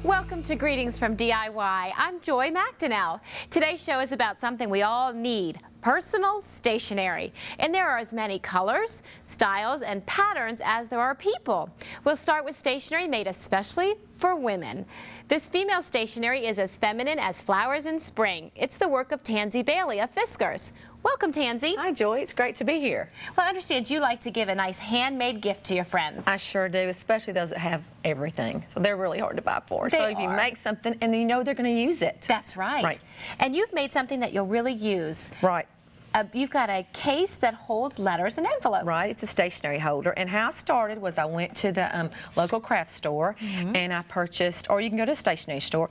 Welcome to Greetings from DIY. I'm Joy Macdonell. Today's show is about something we all need, personal stationery. And there are as many colors, styles, and patterns as there are people. We'll start with stationery made especially for women. This female stationery is as feminine as flowers in spring. It's the work of Tansy Bailey of Fiskars. Welcome, Tansy. Hi, Joy. It's great to be here. Well, I understand you like to give a nice handmade gift to your friends. I sure do, especially those that have everything. So they're really hard to buy for. They so if you make something and you know they're going to use it. That's right. Right. And you've made something that you'll really use. Right. You've got a case that holds letters and envelopes. Right, it's a stationery holder. And how I started was I went to the local craft store and I purchased, or you can go to a stationery store,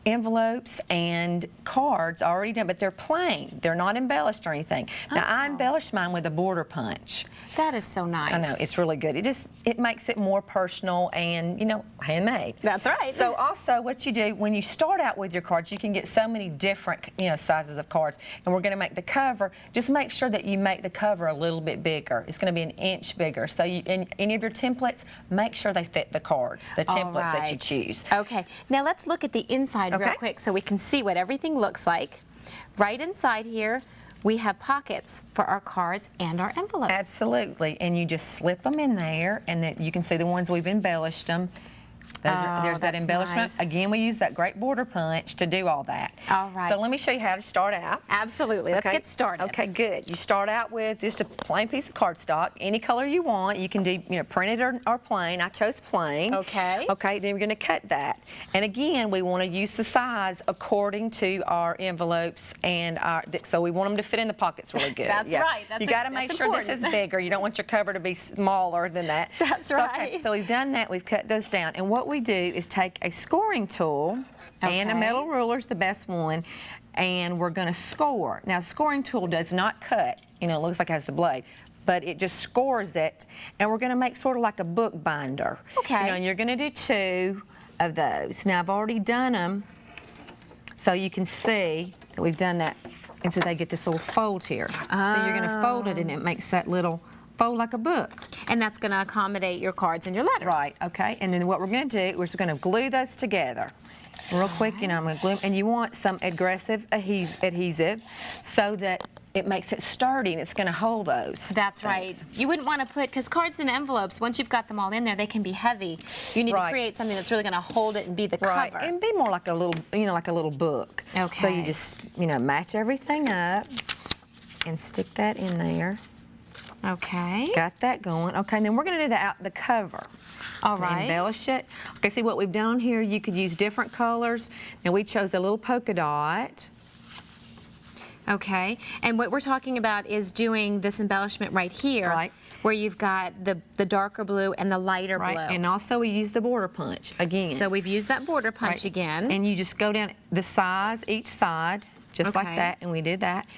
envelopes and cards already done, but they're plain. They're not embellished or anything. Now, I embellished mine with a border punch. That is so nice. I know, it's really good. It makes it more personal and, you know, handmade. That's right. So also what you do, when you start out with your cards, you can get so many different, sizes of cards. And we're going to make the cover. Just make sure that you make the cover a little bit bigger. It's going to be an inch bigger. So in any of your templates, make sure they fit the cards, the templates that you choose. Okay. Now let's look at the inside real quick so we can see what everything looks like. Right inside here, we have pockets for our cards and our envelopes. Absolutely. And you just slip them in there, and then you can see the ones we've embellished them. There's that embellishment. Nice. Again, we use that great border punch to do all that. All right. So let me show you how to start out. Absolutely. Let's get started. Okay, good. You start out with just a plain piece of cardstock, any color you want. You can do, printed or plain. I chose plain. Okay. Okay, then we're going to cut that. And again, we want to use the size according to our envelopes and so we want them to fit in the pockets really good. That's right. You got to make sure this is bigger. You don't want your cover to be smaller than that. That's right. Okay, so we've done that. We've cut those down. And what we do is take a scoring tool, and a metal ruler is the best one, and we're going to score. Now, the scoring tool does not cut. It looks like it has the blade, but it just scores it, and we're going to make sort of like a book binder. Okay. And you're going to do 2 of those. Now, I've already done them, so you can see that we've done that, and so they get this little fold here. Oh. So you're going to fold it, and it makes that little fold like a book. And that's going to accommodate your cards and your letters. Right, okay. And then what we're going to do, we're just going to glue those together. Real quick, I'm going to glue them. And you want some aggressive adhesive so that it makes it sturdy and it's going to hold those. That's right. You wouldn't want to put, because cards and envelopes, once you've got them all in there, they can be heavy. You need to create something that's really going to hold it and be the cover. And be more like a little, like a little book. Okay. So you just, match everything up and stick that in there. Okay. Got that going. Okay, and then we're going to do the cover. All right. Embellish it. Okay, see what we've done on here? You could use different colors. Now we chose a little polka dot. Okay, and what we're talking about is doing this embellishment right here. Right. Where you've got the darker blue and the lighter blue. And also we use the border punch again. So we've used that border punch again. And you just go down the size, each side, just like that, and we did that.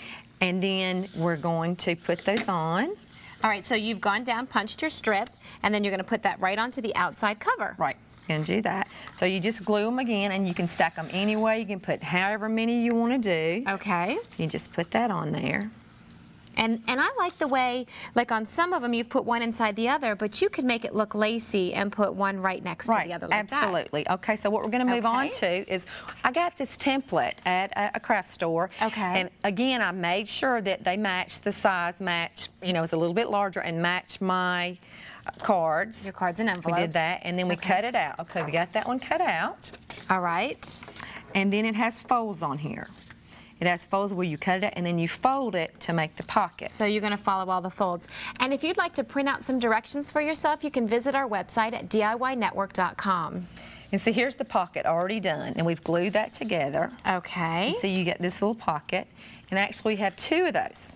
And then we're going to put those on. All right, so you've gone down, punched your strip, and then you're going to put that right onto the outside cover. Right, and do that. So you just glue them again, and you can stack them any way. You can put however many you want to do. Okay. You just put that on there. And I like the way, like on some of them, you've put one inside the other, but you could make it look lacy and put one right next to the other like absolutely. that. Okay, so what we're going to move on to is, I got this template at a craft store. Okay. And again, I made sure that they match the size, it's a little bit larger, and match my cards. Your cards and envelopes. We did that, and then we cut it out. Okay, we got that one cut out. All right. And then it has folds on here. It has folds where you cut it and then you fold it to make the pocket. So you're going to follow all the folds. And if you'd like to print out some directions for yourself, you can visit our website at DIYnetwork.com. And see, here's the pocket already done, and we've glued that together. Okay. So you get this little pocket, and actually we have 2 of those.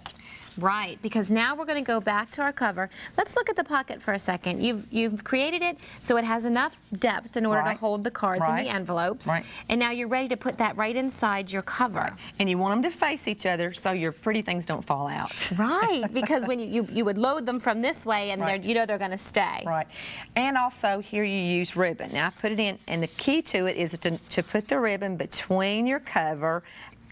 Right, because now we're going to go back to our cover. Let's look at the pocket for a second. You've created it so it has enough depth in order to hold the cards and the envelopes. Right. And now you're ready to put that right inside your cover. Right. And you want them to face each other so your pretty things don't fall out. Right, because when you would load them from this way and they're going to stay. Right. And also here you use ribbon. Now I put it in, and the key to it is to put the ribbon between your cover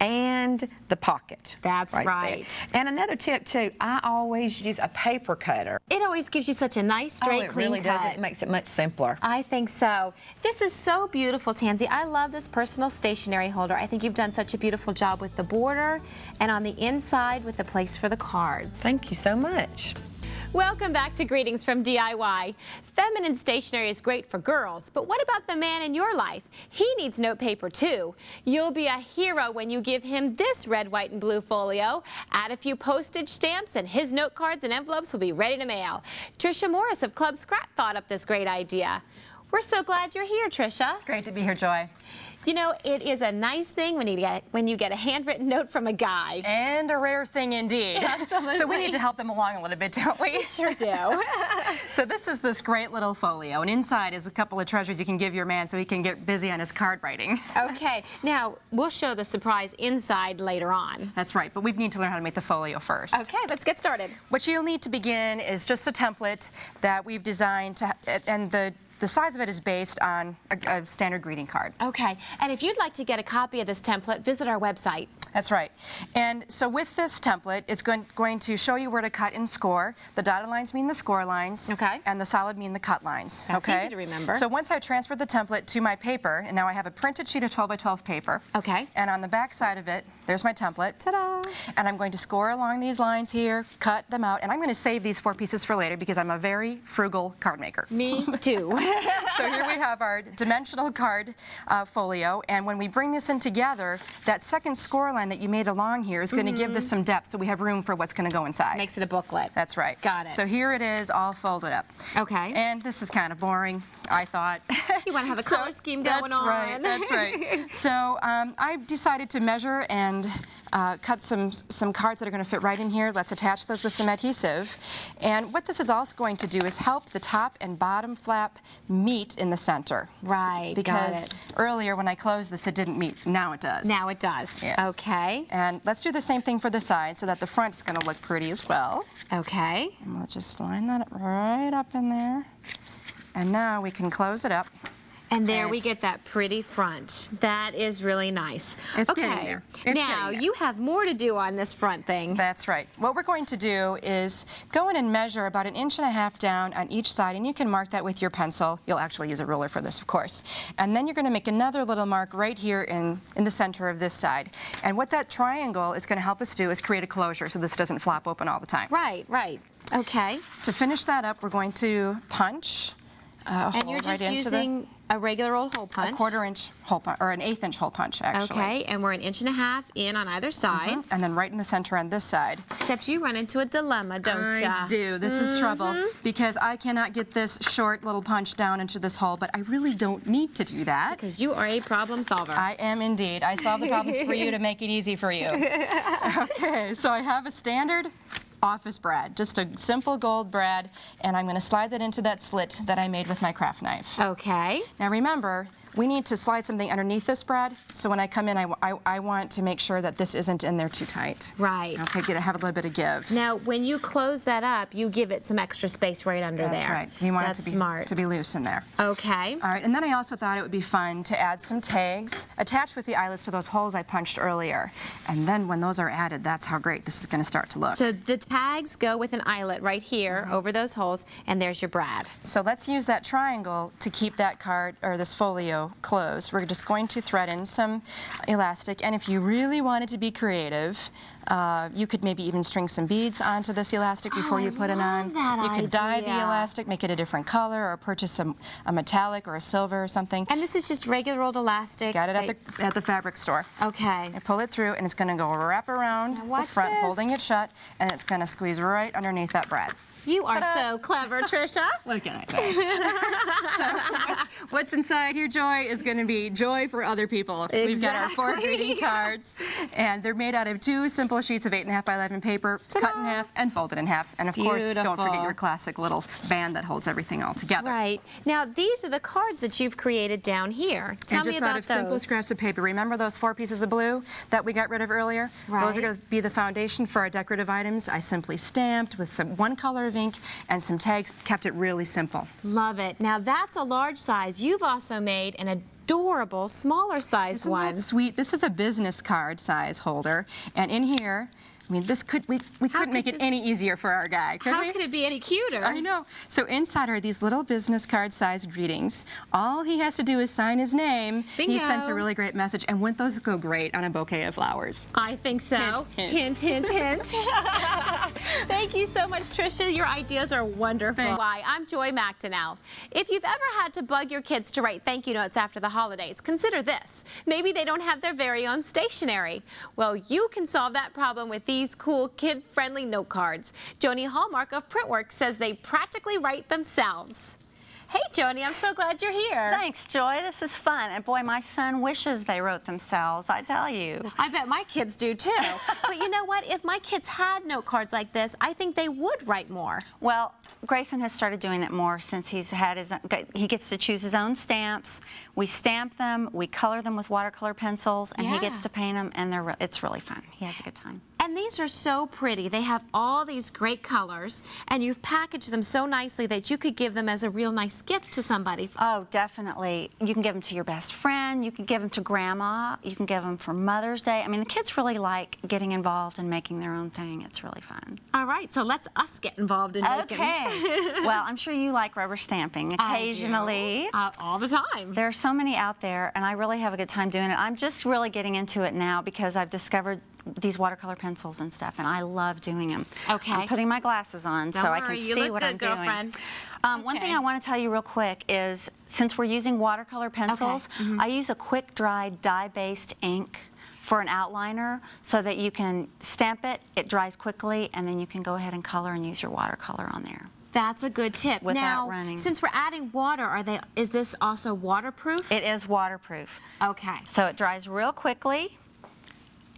and the pocket. That's right right. there. And another tip too, I always use a paper cutter. It always gives you such a nice, straight, it clean really cut. does. It makes it much simpler. I think so. This is so beautiful, Tansy. I love this personal stationery holder. I think you've done such a beautiful job with the border and on the inside with the place for the cards. Thank you so much. Welcome back to Greetings from DIY. Feminine stationery is great for girls, but what about the man in your life? He needs note paper too. You'll be a hero when you give him this red, white, and blue folio. Add a few postage stamps and his note cards and envelopes will be ready to mail. Tricia Morris of Club Scrap thought up this great idea. We're so glad you're here, Tricia. It's great to be here, Joy. You know, it is a nice thing when you get a handwritten note from a guy. And a rare thing indeed. Absolutely. So we need to help them along a little bit, don't we? We sure do. So this is this great little folio, and inside is a couple of treasures you can give your man so he can get busy on his card writing. Okay, now we'll show the surprise inside later on. That's right, but we need to learn how to make the folio first. Okay, let's get started. What you'll need to begin is just a template that we've designed to, and the size of it is based on a standard greeting card. Okay, and if you'd like to get a copy of this template, visit our website. That's right. And so with this template, it's going to show you where to cut and score. The dotted lines mean the score lines. Okay. And the solid mean the cut lines. That's okay? easy to remember. So once I've transferred the template to my paper, and now I have a printed sheet of 12 by 12 paper. Okay. And on the back side of it, there's my template. Ta-da! And I'm going to score along these lines here, cut them out, and I'm going to save these 4 pieces for later because I'm a very frugal card maker. Me too. So here we have our dimensional card folio, and when we bring this in together, that second score line that you made along here is going to give this some depth, so we have room for what's going to go inside. Makes it a booklet. That's right. Got it. So here it is, all folded up. Okay. And this is kind of boring, I thought. You want to have a color scheme going on. Right, that's right. So I decided to measure and cut some cards that are going to fit right in here. Let's attach those with some adhesive. And what this is also going to do is help the top and bottom flap meet in the center. Right, Because got it. earlier when I closed this, it didn't meet. Now it does. Now it does. Yes. Okay. And let's do the same thing for the side so that the front is going to look pretty as well. Okay. And we'll just line that right up in there. And now we can close it up. And there we It's- get that pretty front. That is really nice. It's okay. getting there. It's now, getting there. you have more to do on this front thing. That's right. What we're going to do is go in and measure about 1.5 inches down on each side, and you can mark that with your pencil. You'll actually use a ruler for this, of course. And then you're going to make another little mark right here in the center of this side. And what that triangle is going to help us do is create a closure so this doesn't flop open all the time. Right, right. Okay. To finish that up, we're going to punch a And hole you're right just into using a regular old hole punch. a 1/4 inch hole punch, or an 1/8 inch hole punch, actually. Okay, and we're 1.5 inches in on either side. And then right in the center on this side. Except you run into a dilemma, don't ya? I do. This is trouble because I cannot get this short little punch down into this hole, but I really don't need to do that. Because you are a problem solver. I am indeed. I solve the problems for you to make it easy for you. Okay, so I have a standard office brad, just a simple gold brad, and I'm going to slide that into that slit that I made with my craft knife. Okay. Now remember, we need to slide something underneath this brad, so when I come in, I want to make sure that this isn't in there too tight. Right. Okay, have a little bit of give. Now, when you close that up, you give it some extra space right under That's there. right. You want That's it smart. to be loose in there. Okay. All right, and then I also thought it would be fun to add some tags attached with the eyelets to those holes I punched earlier. And then when those are added, that's how great this is going to start to look. So the tags go with an eyelet right here over those holes, and there's your brad. So let's use that triangle to keep that card, or this folio, closed. We're just going to thread in some elastic, and if you really wanted to be creative, you could maybe even string some beads onto this elastic before you put it on. that You could dye the idea. elastic, make it a different color, or purchase a metallic or a silver or something. And this is just regular old elastic. Got it at the fabric store. Okay. I pull it through, and it's going to go wrap around the watch front, this. holding it shut, and it's going to squeeze right underneath that brad. You are Ta-da. so clever, Tricia. What can I say? So what's inside here, Joy, is going to be joy for other people. We've got our 4 greeting cards, and they're made out of 2 simple sheets of 8.5 by 11 paper, cut in half and folded in half. And of course, don't forget Beautiful. your classic little band that holds everything all together. Right. Now, these are the cards that you've created down here. Tell And me just about out of simple those. scraps of paper. Remember those 4 pieces of blue that we got rid of earlier? Those are Right. going to be the foundation for our decorative items. I simply stamped with one color of ink and some tags, kept it really simple. Love it. Now, that's a large size. You've also made an adorable smaller size Isn't one. that sweet? This is a business card size holder, and in here, I mean, this could we couldn't make it any easier for our guy, could we? How could it be any cuter? I know. So inside are these little business card sized greetings. All he has to do is sign his name. Bingo. He sent a really great message, and wouldn't those go great on a bouquet of flowers? I think so. Hint, Hint, hint, hint. Thank you so much, Tricia. Your ideas are wonderful. Hi, I'm Joy Macdonell. If you've ever had to bug your kids to write thank you notes after the holidays, consider this. Maybe they don't have their very own stationery. Well, you can solve that problem with these cool kid-friendly note cards. Joni Hallmark of Printworks says they practically write themselves. Hey, Joni, I'm so glad you're here. Thanks, Joy. This is fun. And boy, my son wishes they wrote themselves, I tell you. I bet my kids do too. But you know what? If my kids had note cards like this, I think they would write more. Well, Grayson has started doing it more since he gets to choose his own stamps. We stamp them, we color them with watercolor pencils, and he gets to paint them, and it's really fun. He has a good time. And these are so pretty. They have all these great colors, and you've packaged them so nicely that you could give them as a real nice gift to somebody. Oh, definitely. You can give them to your best friend. You can give them to Grandma. You can give them for Mother's Day. I mean, the kids really like getting involved and making their own thing. It's really fun. All right, so let's us get involved in making. Okay. Well, I'm sure you like rubber stamping occasionally. I do. All the time. There are so many out there, and I really have a good time doing it. I'm just really getting into it now because I've discovered these watercolor pencils and stuff, and I love doing them. Okay. I'm putting my glasses on so I can see what I'm doing. Girlfriend. One thing I want to tell you real quick is, since we're using watercolor pencils, I use a quick-dry dye-based ink for an outliner so that you can stamp it, it dries quickly, and then you can go ahead and color and use your watercolor on there. That's a good tip. Without now, running. Since we're adding water, is this also waterproof? It is waterproof. Okay. So it dries real quickly.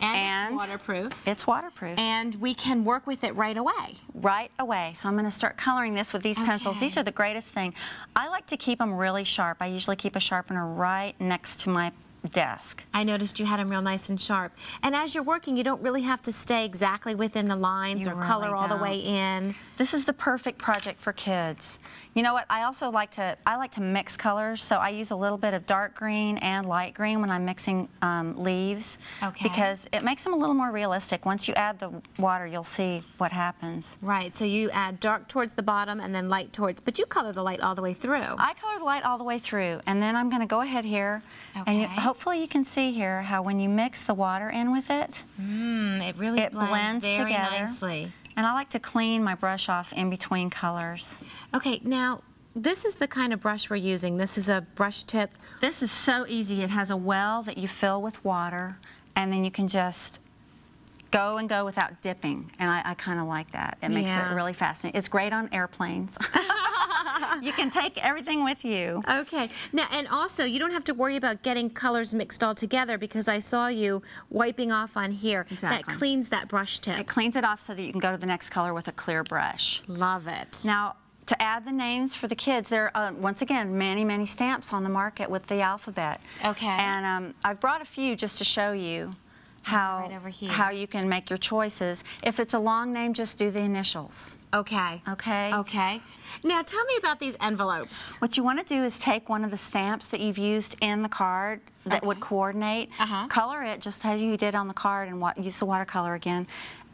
And it's waterproof. It's waterproof. And we can work with it right away. Right away. So I'm going to start coloring this with these pencils. These are the greatest thing. I like to keep them really sharp. I usually keep a sharpener right next to my desk. I noticed you had them real nice and sharp. And as you're working, you don't really have to stay exactly within the lines or color all the way in. This is the perfect project for kids. You know what? I also like to mix colors, so I use a little bit of dark green and light green when I'm mixing leaves, because it makes them a little more realistic. Once you add the water, you'll see what happens. Right, so you add dark towards the bottom and then light towards, but you color the light all the way through. I color the light all the way through, and then I'm going to go ahead here, and hopefully you can see here how when you mix the water in with it, it really blends very together. nicely. And I like to clean my brush off in between colors. Okay, now this is the kind of brush we're using. This is a brush tip. This is so easy. It has a well that you fill with water, and then you can just go and go without dipping. And I kind of like that. It makes it really fascinating. It's great on airplanes. You can take everything with you. Okay. Now, and also, you don't have to worry about getting colors mixed all together because I saw you wiping off on here. Exactly. That cleans that brush tip. It cleans it off so that you can go to the next color with a clear brush. Love it. Now, to add the names for the kids, there are, once again, many, many stamps on the market with the alphabet. Okay. And I've brought a few just to show you how you can make your choices. If it's a long name, just do the initials. Okay. Okay? Okay. Now tell me about these envelopes. What you want to do is take one of the stamps that you've used in the card that would coordinate, color it just as you did on the card, and use the watercolor again,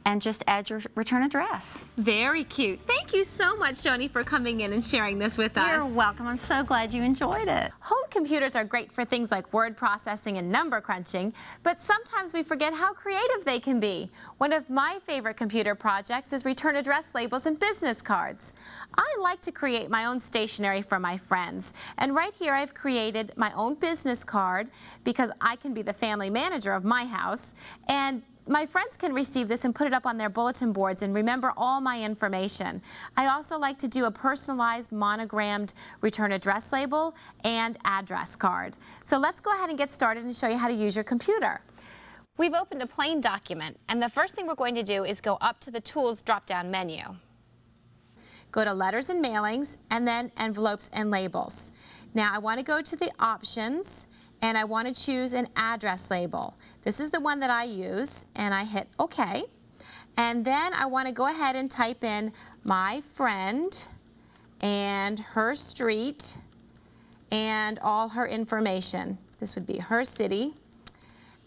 and just add your return address. Very cute. Thank you so much, Shoni, for coming in and sharing this with us. You're welcome. I'm so glad you enjoyed it. Home computers are great for things like word processing and number crunching, but sometimes we forget how creative they can be. One of my favorite computer projects is return address labels and business cards. I like to create my own stationery for my friends, and right here I've created my own business card because I can be the family manager of my house, and my friends can receive this and put it up on their bulletin boards and remember all my information. I also like to do a personalized monogrammed return address label and address card. So let's go ahead and get started and show you how to use your computer. We've opened a plain document, and the first thing we're going to do is go up to the Tools drop-down menu. Go to Letters and Mailings, and then Envelopes and Labels. Now I want to go to the Options, and I want to choose an address label. This is the one that I use, and I hit OK. And then I want to go ahead and type in my friend and her street and all her information. This would be her city.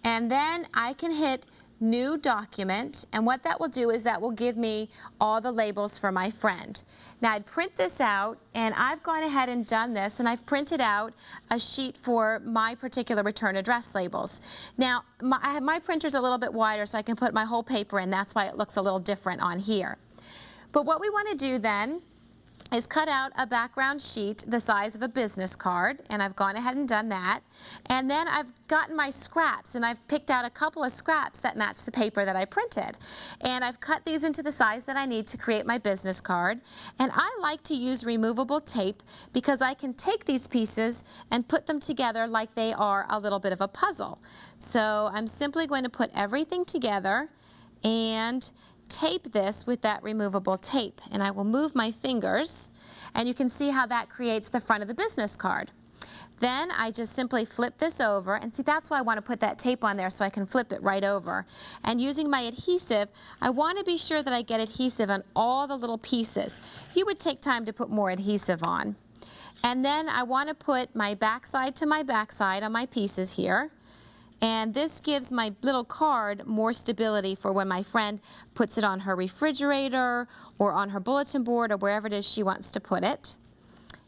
And then I can hit New Document, and what that will do is that will give me all the labels for my friend. Now I'd print this out, and I've gone ahead and done this, and I've printed out a sheet for my particular return address labels. Now my printer's a little bit wider, so I can put my whole paper in. That's why it looks a little different on here. But what we want to do then is cut out a background sheet the size of a business card, and I've gone ahead and done that. And then I've gotten my scraps, and I've picked out a couple of scraps that match the paper that I printed. And I've cut these into the size that I need to create my business card. And I like to use removable tape because I can take these pieces and put them together like they are a little bit of a puzzle. So I'm simply going to put everything together and tape this with that removable tape, and I will move my fingers, and you can see how that creates the front of the business card. Then I just simply flip this over, and see, that's why I want to put that tape on there, so I can flip it right over. And using my adhesive, I want to be sure that I get adhesive on all the little pieces. You would take time to put more adhesive on. And then I want to put my backside to my backside on my pieces here. And this gives my little card more stability for when my friend puts it on her refrigerator or on her bulletin board or wherever it is she wants to put it.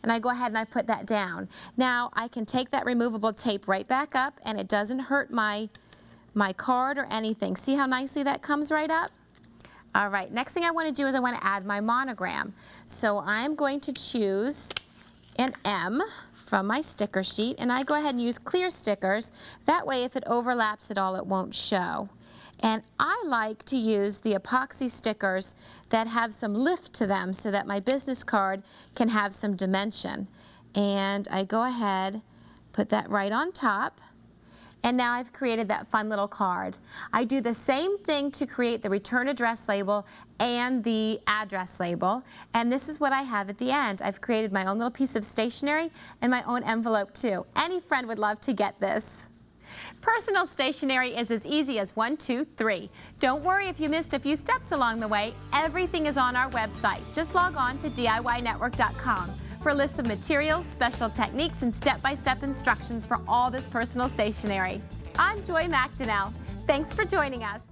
And I go ahead and I put that down. Now I can take that removable tape right back up, and it doesn't hurt my card or anything. See how nicely that comes right up? All right, next thing I want to do is I want to add my monogram. So I'm going to choose an M from my sticker sheet, and I go ahead and use clear stickers. That way if it overlaps at all, it won't show. And I like to use the epoxy stickers that have some lift to them so that my business card can have some dimension. And I go ahead, put that right on top, and now I've created that fun little card. I do the same thing to create the return address label and the address label, and this is what I have at the end. I've created my own little piece of stationery and my own envelope too. Any friend would love to get this. Personal stationery is as easy as 1, 2, 3. Don't worry if you missed a few steps along the way. Everything is on our website. Just log on to DIYnetwork.com for lists of materials, special techniques, and step-by-step instructions for all this personal stationery. I'm Joy Macdonell. Thanks for joining us.